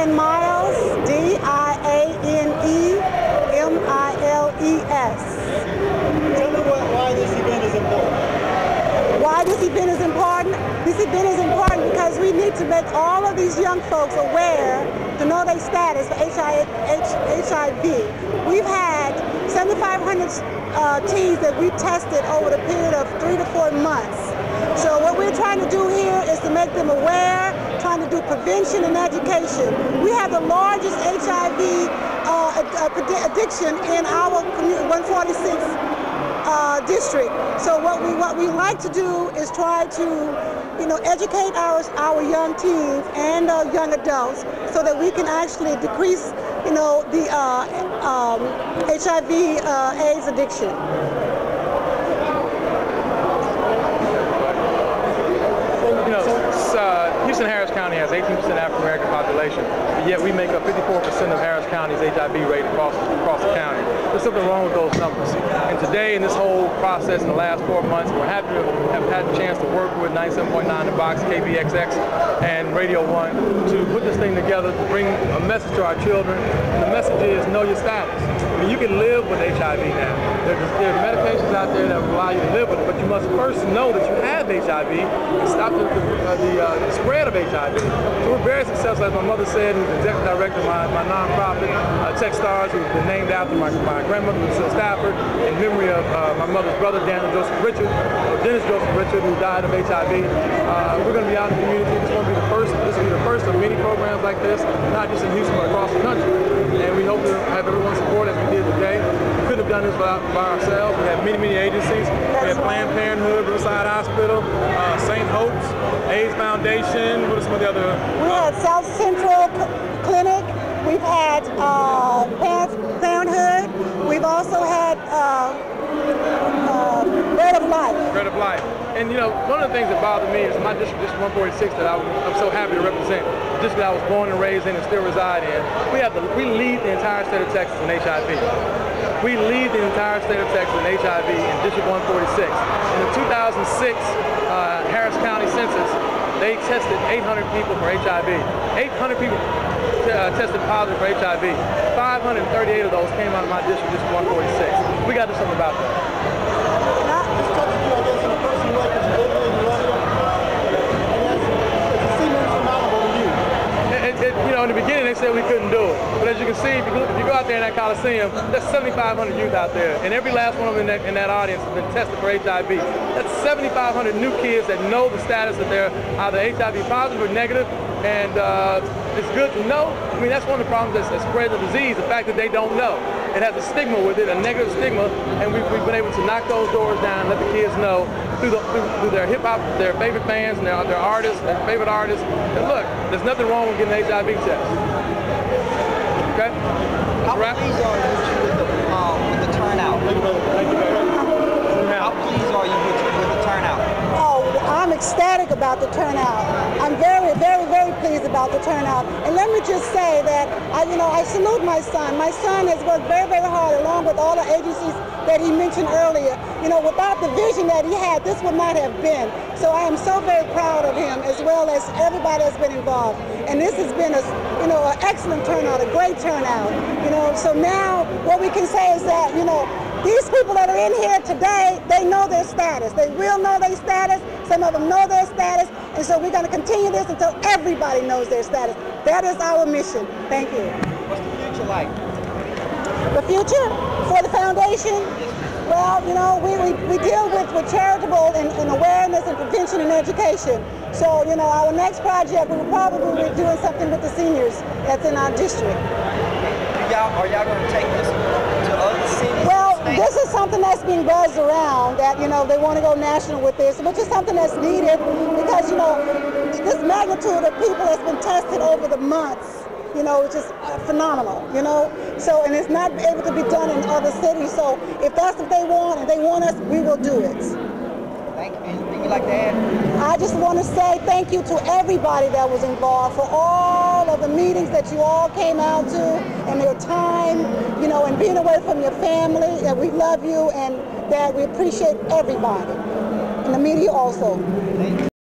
Diane Miles, D-I-A-N-E-M-I-L-E-S. Tell me why this event is important. Why this event is important? This event is important because we need to make all of these young folks aware to know their status for HIV. We've had 7,500 teens that we tested over the period of 3 to 4 months. So what we're trying to do here is to make them aware, trying to do prevention and education. We have the largest HIV addiction in our 146 district. So what we like to do is try to, educate our young teens and young adults so that we can actually decrease, the HIV/AIDS addiction. Houston Harris County has 18% African American population, but yet we make up 54% of Harris County's HIV rate across the county. There's something wrong with those numbers. And today, in this whole process, in the last 4 months, we're happy to have had the chance to work with 97.9 The Box, KBXX, and Radio 1 to put this thing together to bring a message to our children. And the message is know your status. I mean, you can live with HIV now. There are medications out there that will allow you to live with it, but you must first know that you have HIV and stop the spread of HIV. So we're very successful, as my mother said, who's the executive director of my nonprofit, Techstars, who's been named after my grandmother, Lucille Stafford, in memory of my mother's brother, Dennis Joseph Richard, who died of HIV. We're going to be out in the community. This will be the first of many programs like this, not just in Houston, but across the country. And we hope to have everyone's support as we did today. We couldn't have done this by ourselves. We have many agencies. We have Planned Parenthood, Riverside Hospital, St. Hope's, AIDS Foundation. What are some of the other? We had South Central Clinic. We've had Parenthood. We've also had Bread of Life. Bread of Life. And one of the things that bothered me is my district, District 146, that I'm so happy to represent, the district that I was born and raised in and still reside in. We lead the entire state of Texas in HIV. We lead the entire state of Texas in HIV in District 146. In the 2006 Harris County census, they tested 800 people for HIV. 800 people tested positive for HIV. 538 of those came out of my district, District 146. We got to do something about that. In the beginning, they said we couldn't do it. But as you can see, if you go out there in that Coliseum, there's 7,500 youth out there. And every last one of them in that audience has been tested for HIV. That's 7,500 new kids that know the status that they're either HIV positive or negative. And it's good to know. I mean, that's one of the problems that spread the disease, the fact that they don't know. It has a stigma with it, a negative stigma, and we've been able to knock those doors down, let the kids know through their hip-hop, their favorite fans, and their artists, their favorite artists. And look, there's nothing wrong with getting an HIV test. Okay? How pleased are you with the turnout? Thank you, baby. How pleased are you with the turnout? Oh, I'm ecstatic about the turnout. I'm very pleased about the turnout. And let me just say that I salute my son. My son has worked very hard along with all the agencies that he mentioned earlier. Without the vision that he had, this would not have been. So I am so very proud of him, as well as everybody that's been involved. And this has been an excellent turnout, a great turnout. So now what we can say is that these people that are in here today, they know their status. They will know their status. Some of them know their status. And so we're going to continue this until everybody knows their status. That is our mission. Thank you. What's the future like? The future for the foundation? Well, we deal with charitable and awareness and prevention and education. So, our next project, we will probably be doing something with the seniors that's in our district. Are y'all going to take this to other cities? Well, this is something that's being buzzed around that, they want to go national with this, which is something that's needed because, this magnitude of people that's been tested over the months, it's just phenomenal, So, and it's not able to be done in other cities. So if that's what they want and they want us, we will do it. Thank you. Anything you'd like to add? I just want to say thank you to everybody that was involved for all of the meetings that you all came out to and their time, and being away from your family. That we love you and that we appreciate everybody. And the media also. Thank you.